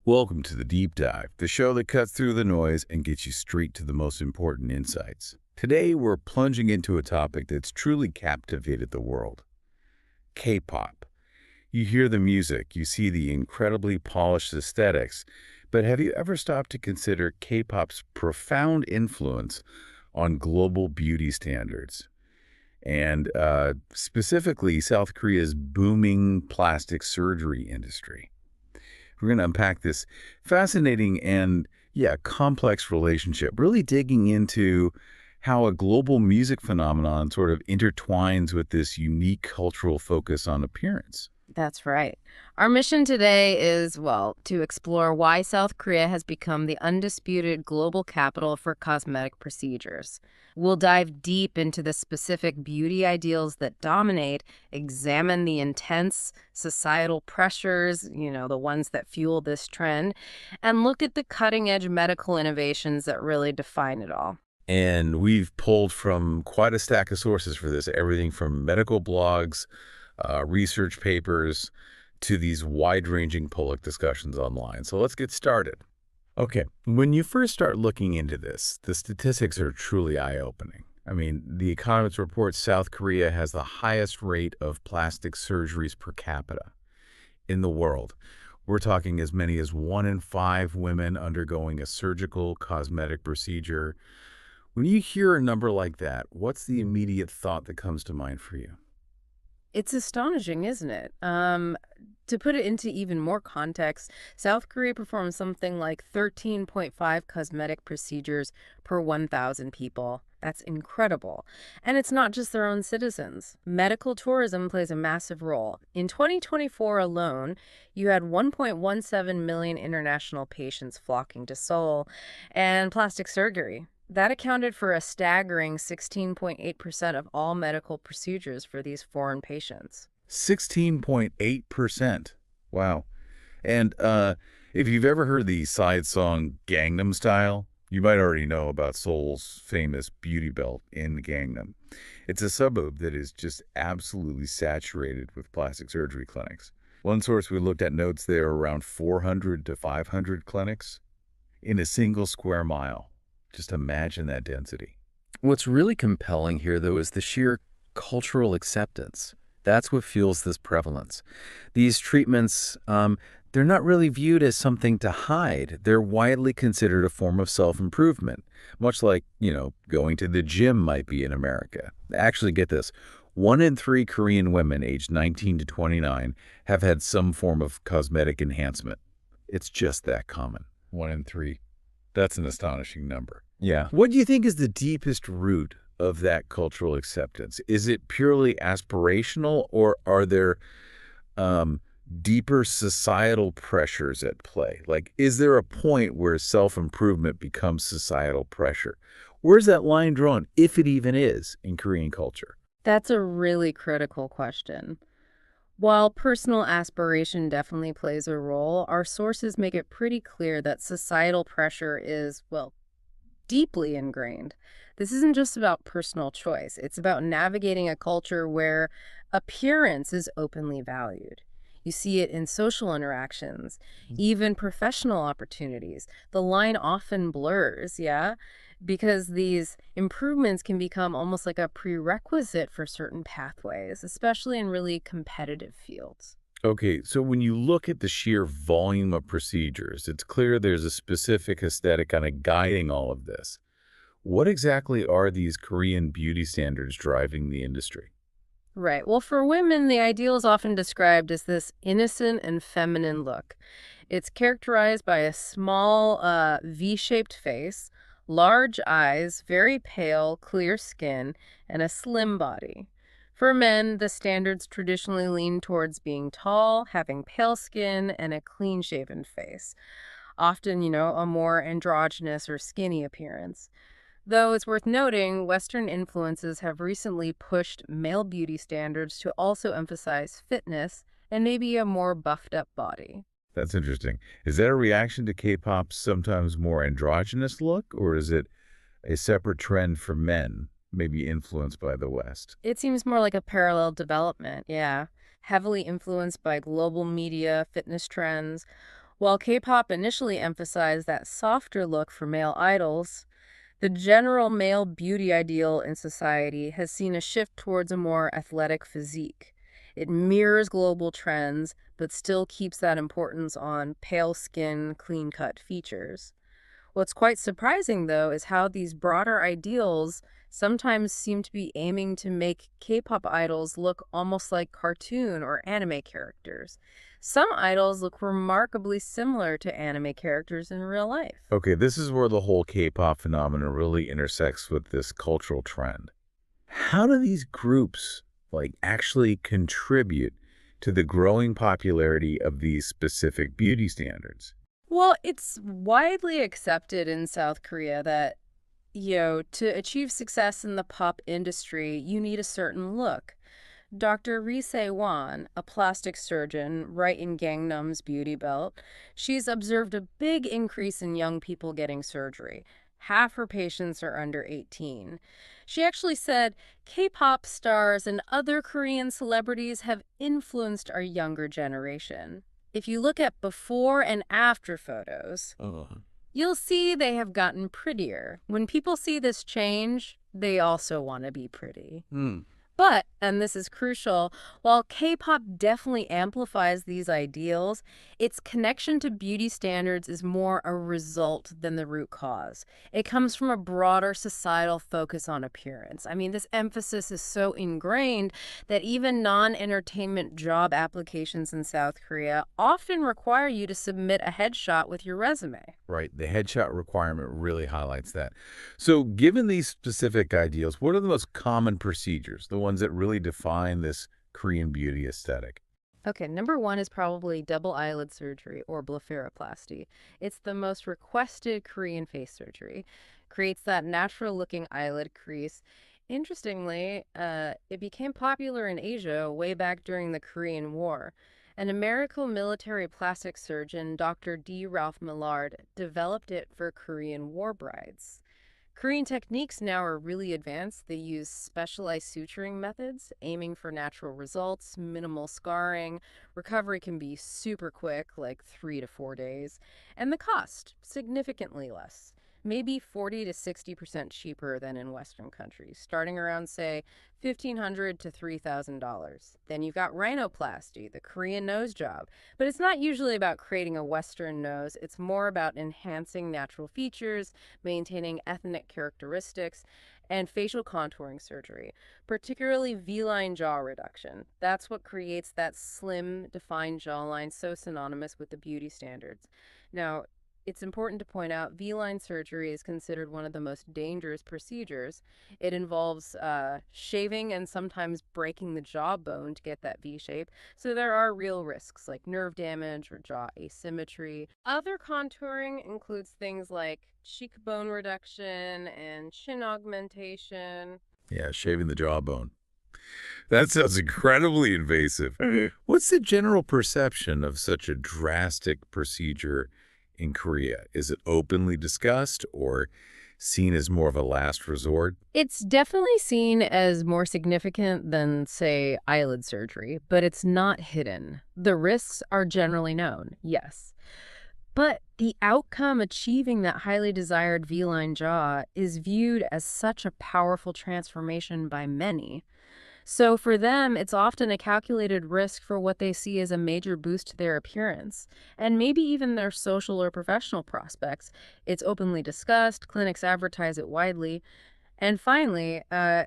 Welcome to the Deep Dive, the show that cuts through the noise and gets you straight to the most important insights. Today, we're plunging into a topic that's truly captivated the world: K-pop. You hear the music, you see the incredibly polished aesthetics, but have you ever stopped to consider K-pop's profound influence on global beauty standards? And specifically, South Korea's booming plastic surgery industry. We're going to unpack this fascinating and, yeah, complex relationship, really digging into how a global music phenomenon sort of intertwines with this unique cultural focus on appearance. That's right. Our mission today is, well, to explore why South Korea has become the undisputed global capital for cosmetic procedures. We'll dive deep into the specific beauty ideals that dominate, examine the intense societal pressures, the ones that fuel this trend, and look at the cutting edge medical innovations that really define it all. And we've pulled from quite a stack of sources for this, everything from medical blogs, research papers, to these wide-ranging public discussions online. So let's get started. Okay, when you first start looking into this, the statistics are truly eye-opening. I mean, The Economist reports South Korea has the highest rate of plastic surgeries per capita in the world. We're talking as many as 1 in 5 women undergoing a surgical cosmetic procedure. When you hear a number like that, what's the immediate thought that comes to mind for you? It's astonishing, isn't it? To put it into even more context, South Korea performs something like 13.5 cosmetic procedures per 1,000 people. That's incredible. And it's not just their own citizens. Medical tourism plays a massive role. In 2024 alone, you had 1.17 million international patients flocking to Seoul, and plastic surgery. That accounted for a staggering 16.8% of all medical procedures for these foreign patients. 16.8%. Wow. And if you've ever heard the side song Gangnam Style, you might already know about Seoul's famous beauty belt in Gangnam. It's a suburb that is just absolutely saturated with plastic surgery clinics. One source we looked at notes there are around 400 to 500 clinics in a single square mile. Just imagine that density. What's really compelling here, though, is the sheer cultural acceptance. That's what fuels this prevalence. These treatments, they're not really viewed as something to hide. They're widely considered a form of self-improvement, much like, going to the gym might be in America. Actually, get this. 1 in 3 Korean women aged 19 to 29 have had some form of cosmetic enhancement. It's just that common. 1 in 3. That's an astonishing number. Yeah. What do you think is the deepest root of that cultural acceptance? Is it purely aspirational, or are there deeper societal pressures at play? Like, is there a point where self-improvement becomes societal pressure? Where's that line drawn, if it even is, in Korean culture? That's a really critical question. While personal aspiration definitely plays a role, our sources make it pretty clear that societal pressure is, well, deeply ingrained. This isn't just about personal choice. It's about navigating a culture where appearance is openly valued. You see it in social interactions, even professional opportunities. The line often blurs, yeah, because these improvements can become almost like a prerequisite for certain pathways, especially in really competitive fields. Okay, so when you look at the sheer volume of procedures, it's clear there's a specific aesthetic kind of guiding all of this. What exactly are these Korean beauty standards driving the industry? Right. Well, for women, the ideal is often described as this innocent and feminine look. It's characterized by a small V-shaped face, large eyes, very pale, clear skin, and a slim body. For men, the standards traditionally lean towards being tall, having pale skin, and a clean-shaven face. Often, a more androgynous or skinny appearance. Though it's worth noting, Western influences have recently pushed male beauty standards to also emphasize fitness and maybe a more buffed up body. That's interesting. Is that a reaction to K-pop's sometimes more androgynous look, or is it a separate trend for men, maybe influenced by the West? It seems more like a parallel development, yeah. Heavily influenced by global media, fitness trends. While K-pop initially emphasized that softer look for male idols, the general male beauty ideal in society has seen a shift towards a more athletic physique. It mirrors global trends, but still keeps that importance on pale skin, clean-cut features. What's quite surprising, though, is how these broader ideals sometimes seem to be aiming to make K-pop idols look almost like cartoon or anime characters. Some idols look remarkably similar to anime characters in real life. Okay, this is where the whole K-pop phenomenon really intersects with this cultural trend. How do these groups, actually contribute to the growing popularity of these specific beauty standards? Well, it's widely accepted in South Korea that, to achieve success in the pop industry, you need a certain look. Dr. Ri Wan, a plastic surgeon right in Gangnam's beauty belt, she's observed a big increase in young people getting surgery. Half her patients are under 18. She actually said, K-pop stars and other Korean celebrities have influenced our younger generation. If you look at before and after photos, you'll see they have gotten prettier. When people see this change, they also want to be pretty. But, and this is crucial, while K-pop definitely amplifies these ideals, its connection to beauty standards is more a result than the root cause. It comes from a broader societal focus on appearance. I mean, this emphasis is so ingrained that even non-entertainment job applications in South Korea often require you to submit a headshot with your resume. Right, the headshot requirement really highlights that. So given these specific ideals, what are the most common procedures, the ones that really define this Korean beauty aesthetic? Okay, number one is probably double eyelid surgery or blepharoplasty. It's the most requested Korean face surgery. Creates that natural-looking eyelid crease. Interestingly, it became popular in Asia way back during the Korean War. An American military plastic surgeon, Dr. D. Ralph Millard, developed it for Korean war brides. Korean techniques now are really advanced. They use specialized suturing methods, aiming for natural results, minimal scarring. Recovery can be super quick, like 3 to 4 days. And the cost, significantly less. Maybe 40 to 60% cheaper than in Western countries, starting around, say, $1,500 to $3,000. Then you've got rhinoplasty, the Korean nose job. But it's not usually about creating a Western nose. It's more about enhancing natural features, maintaining ethnic characteristics, and facial contouring surgery, particularly V-line jaw reduction. That's what creates that slim, defined jawline so synonymous with the beauty standards. Now, it's important to point out V-line surgery is considered one of the most dangerous procedures. It involves shaving and sometimes breaking the jawbone to get that V shape. So there are real risks like nerve damage or jaw asymmetry. Other contouring includes things like cheekbone reduction and chin augmentation. Yeah, shaving the jawbone. That sounds incredibly invasive. What's the general perception of such a drastic procedure in Korea? Is it openly discussed or seen as more of a last resort? It's definitely seen as more significant than, say, eyelid surgery, but it's not hidden. The risks are generally known, yes. But the outcome, achieving that highly desired V-line jaw, is viewed as such a powerful transformation by many. So for them, it's often a calculated risk for what they see as a major boost to their appearance, and maybe even their social or professional prospects. It's openly discussed, clinics advertise it widely. And finally,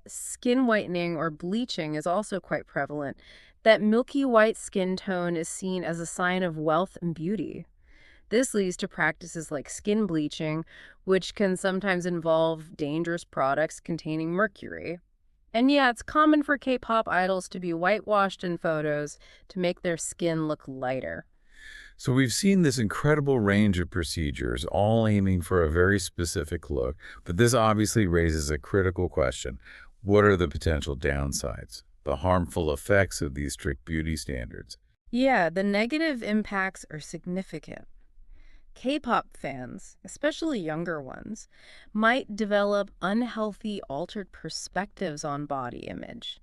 skin whitening or bleaching is also quite prevalent. That milky white skin tone is seen as a sign of wealth and beauty. This leads to practices like skin bleaching, which can sometimes involve dangerous products containing mercury. And yeah, it's common for K-pop idols to be whitewashed in photos to make their skin look lighter. So we've seen this incredible range of procedures, all aiming for a very specific look, but this obviously raises a critical question. What are the potential downsides, the harmful effects of these strict beauty standards? Yeah, the negative impacts are significant. K-pop fans, especially younger ones, might develop unhealthy, altered perspectives on body image,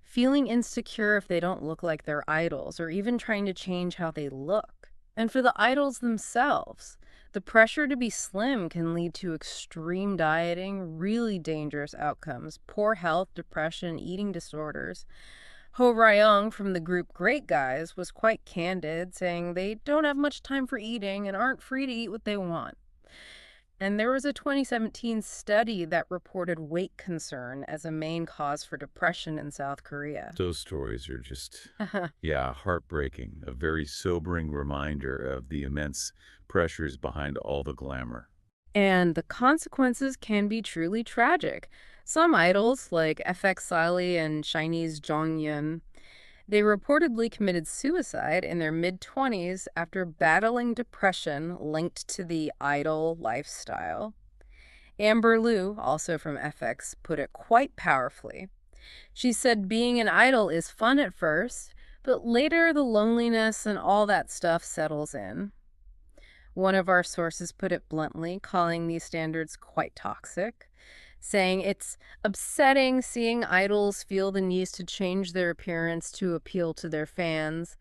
feeling insecure if they don't look like their idols, or even trying to change how they look. And for the idols themselves, the pressure to be slim can lead to extreme dieting, really dangerous outcomes, poor health, depression, eating disorders. Ho Ryong from the group Great Guys was quite candid, saying they don't have much time for eating and aren't free to eat what they want. And there was a 2017 study that reported weight concern as a main cause for depression in South Korea. Those stories are just, yeah, heartbreaking. A very sobering reminder of the immense pressures behind all the glamour. And the consequences can be truly tragic. Some idols, like FX Sally and Chinese Zhong Yun, they reportedly committed suicide in their mid-20s after battling depression linked to the idol lifestyle. Amber Liu, also from FX, put it quite powerfully. She said being an idol is fun at first, but later the loneliness and all that stuff settles in. One of our sources put it bluntly, calling these standards quite toxic, saying it's upsetting seeing idols feel the need to change their appearance to appeal to their fans,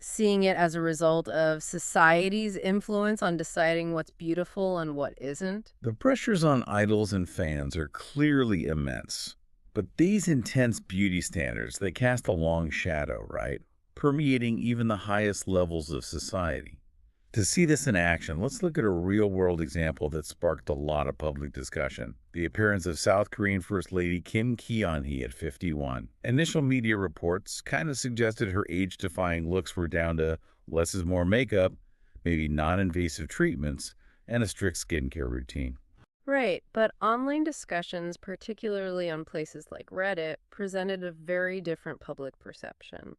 seeing it as a result of society's influence on deciding what's beautiful and what isn't. The pressures on idols and fans are clearly immense. But these intense beauty standards, they cast a long shadow, right? Permeating even the highest levels of society. To see this in action, let's look at a real-world example that sparked a lot of public discussion. The appearance of South Korean First Lady Kim Ki-on-hee at 51. Initial media reports kind of suggested her age-defying looks were down to less is more makeup, maybe non-invasive treatments, and a strict skincare routine. Right, but online discussions, particularly on places like Reddit, presented a very different public perception.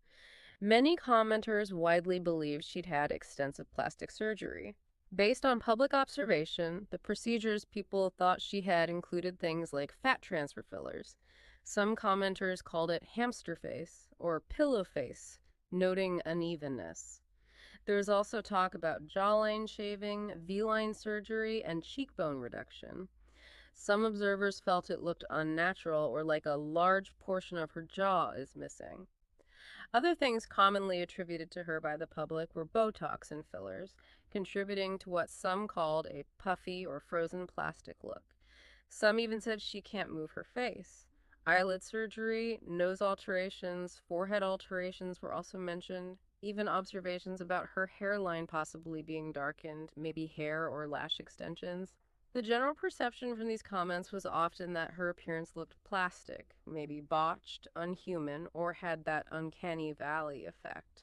Many commenters widely believed she'd had extensive plastic surgery. Based on public observation, the procedures people thought she had included things like fat transfer fillers. Some commenters called it hamster face or pillow face, noting unevenness. There's also talk about jawline shaving, V-line surgery, and cheekbone reduction. Some observers felt it looked unnatural or like a large portion of her jaw is missing. Other things commonly attributed to her by the public were Botox and fillers, contributing to what some called a puffy or frozen plastic look. Some even said she can't move her face. Eyelid surgery, nose alterations, forehead alterations were also mentioned. Even observations about her hairline possibly being darkened, maybe hair or lash extensions. The general perception from these comments was often that her appearance looked plastic, maybe botched, unhuman, or had that uncanny valley effect.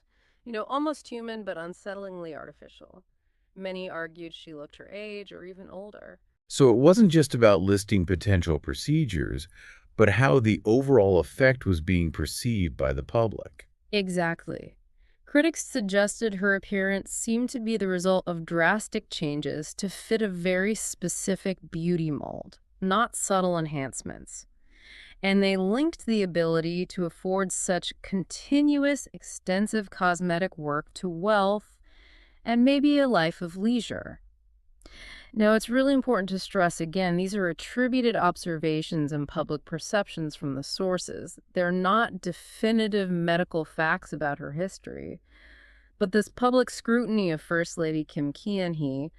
Almost human but unsettlingly artificial. Many argued she looked her age or even older. So it wasn't just about listing potential procedures, but how the overall effect was being perceived by the public. Exactly. Critics suggested her appearance seemed to be the result of drastic changes to fit a very specific beauty mold, not subtle enhancements. And they linked the ability to afford such continuous, extensive cosmetic work to wealth and maybe a life of leisure. Now, it's really important to stress again, these are attributed observations and public perceptions from the sources. They're not definitive medical facts about her history. But this public scrutiny of First Lady Kim Ki-on-hee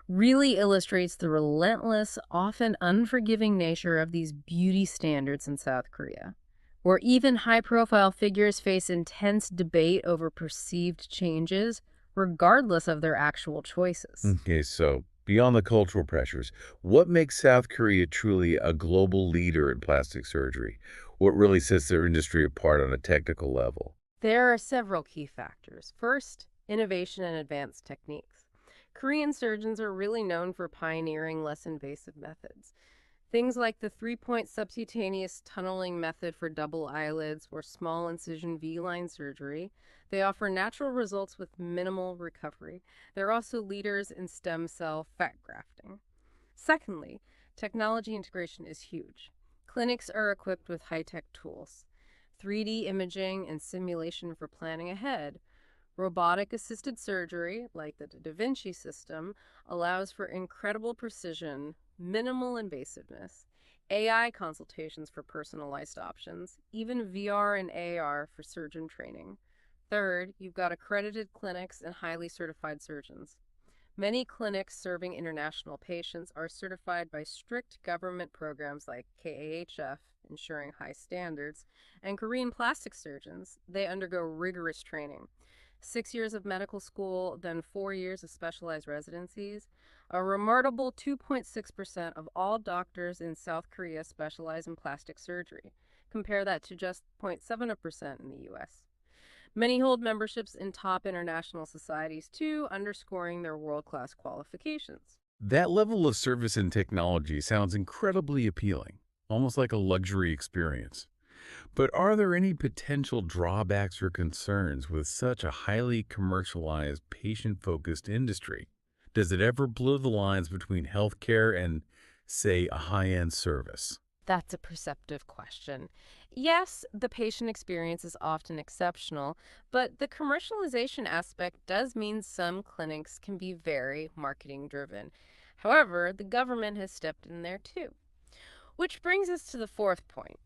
really illustrates the relentless, often unforgiving nature of these beauty standards in South Korea, where even high-profile figures face intense debate over perceived changes, regardless of their actual choices. Okay, so beyond the cultural pressures, what makes South Korea truly a global leader in plastic surgery? What really sets their industry apart on a technical level? There are several key factors. First, innovation and advanced techniques. Korean surgeons are really known for pioneering less invasive methods. Things like the three-point subcutaneous tunneling method for double eyelids or small incision V-line surgery. They offer natural results with minimal recovery. They're also leaders in stem cell fat grafting. Secondly, technology integration is huge. Clinics are equipped with high-tech tools, 3D imaging and simulation for planning ahead. Robotic-assisted surgery, like the Da Vinci system, allows for incredible precision, minimal invasiveness, AI consultations for personalized options, even VR and AR for surgeon training. Third, you've got accredited clinics and highly certified surgeons. Many clinics serving international patients are certified by strict government programs like KAHF, ensuring high standards, and Korean plastic surgeons, they undergo rigorous training. 6 years of medical school, then 4 years of specialized residencies. A remarkable 2.6% of all doctors in South Korea specialize in plastic surgery. Compare that to just 0.7% in the US. Many hold memberships in top international societies too, underscoring their world-class qualifications. That level of service and technology sounds incredibly appealing, almost like a luxury experience. But are there any potential drawbacks or concerns with such a highly commercialized, patient-focused industry? Does it ever blur the lines between healthcare and, say, a high-end service? That's a perceptive question. Yes, the patient experience is often exceptional, but the commercialization aspect does mean some clinics can be very marketing driven. However, the government has stepped in there too. Which brings us to the fourth point.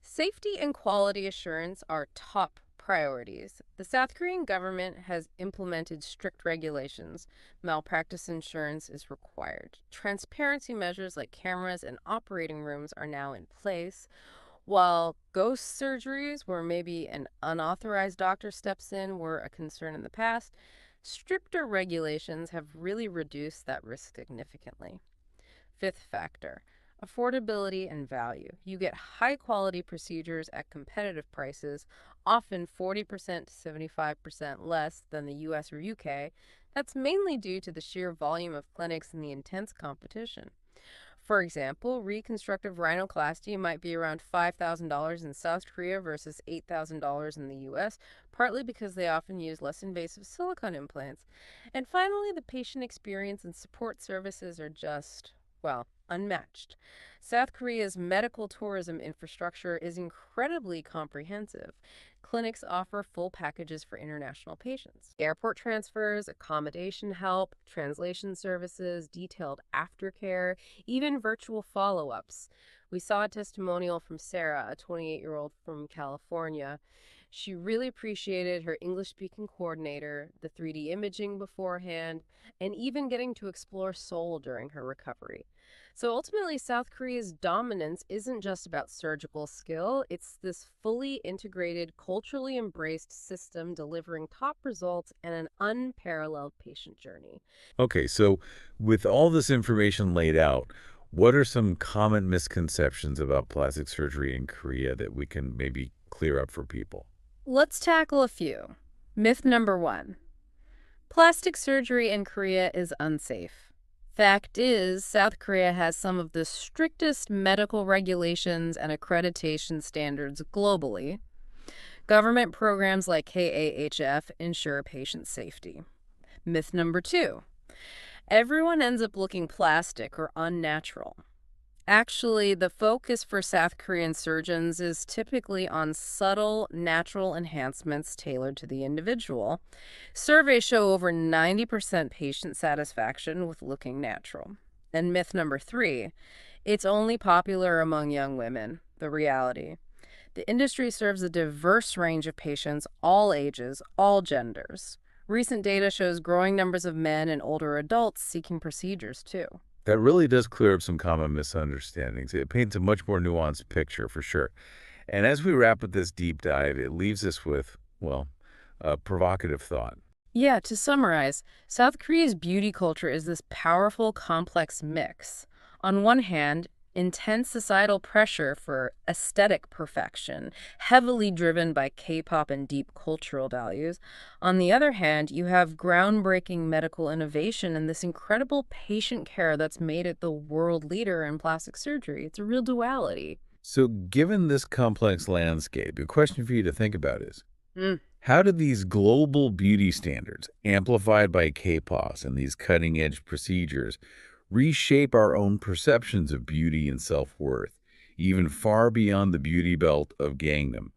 Safety and quality assurance are top priorities. The South Korean government has implemented strict regulations. Malpractice insurance is required. Transparency measures like cameras and operating rooms are now in place. While ghost surgeries, where maybe an unauthorized doctor steps in, were a concern in the past, stricter regulations have really reduced that risk significantly. Fifth factor, affordability and value. You get high quality procedures at competitive prices, often 40% to 75% less than the US or UK. That's mainly due to the sheer volume of clinics and the intense competition. For example, reconstructive rhinoplasty might be around $5,000 in South Korea versus $8,000 in the US, partly because they often use less invasive silicone implants. And finally, the patient experience and support services are just, well, unmatched. South Korea's medical tourism infrastructure is incredibly comprehensive. Clinics offer full packages for international patients. Airport transfers, accommodation help, translation services, detailed aftercare, even virtual follow-ups. We saw a testimonial from Sarah, a 28-year-old from California. She really appreciated her English-speaking coordinator, the 3D imaging beforehand, and even getting to explore Seoul during her recovery. So ultimately, South Korea's dominance isn't just about surgical skill. It's this fully integrated, culturally embraced system delivering top results and an unparalleled patient journey. Okay, so with all this information laid out, what are some common misconceptions about plastic surgery in Korea that we can maybe clear up for people? Let's tackle a few. Myth number one. Plastic surgery in Korea is unsafe. Fact is, South Korea has some of the strictest medical regulations and accreditation standards globally. Government programs like KAHF ensure patient safety. Myth number two. Everyone ends up looking plastic or unnatural. Actually, the focus for South Korean surgeons is typically on subtle, natural enhancements tailored to the individual. Surveys show over 90% patient satisfaction with looking natural. And myth number three, it's only popular among young women. The reality. The industry serves a diverse range of patients, all ages, all genders. Recent data shows growing numbers of men and older adults seeking procedures, too. That really does clear up some common misunderstandings. It paints a much more nuanced picture for sure. And as we wrap up this deep dive, it leaves us with, well, a provocative thought. Yeah, to summarize, South Korea's beauty culture is this powerful, complex mix. On one hand, intense societal pressure for aesthetic perfection, heavily driven by K-pop and deep cultural values. On the other hand, you have groundbreaking medical innovation and this incredible patient care that's made it the world leader in plastic surgery. It's a real duality. So given this complex landscape, a question for you to think about is, Mm. how do these global beauty standards, amplified by K-pop and these cutting-edge procedures, reshape our own perceptions of beauty and self-worth, even far beyond the beauty belt of Gangnam?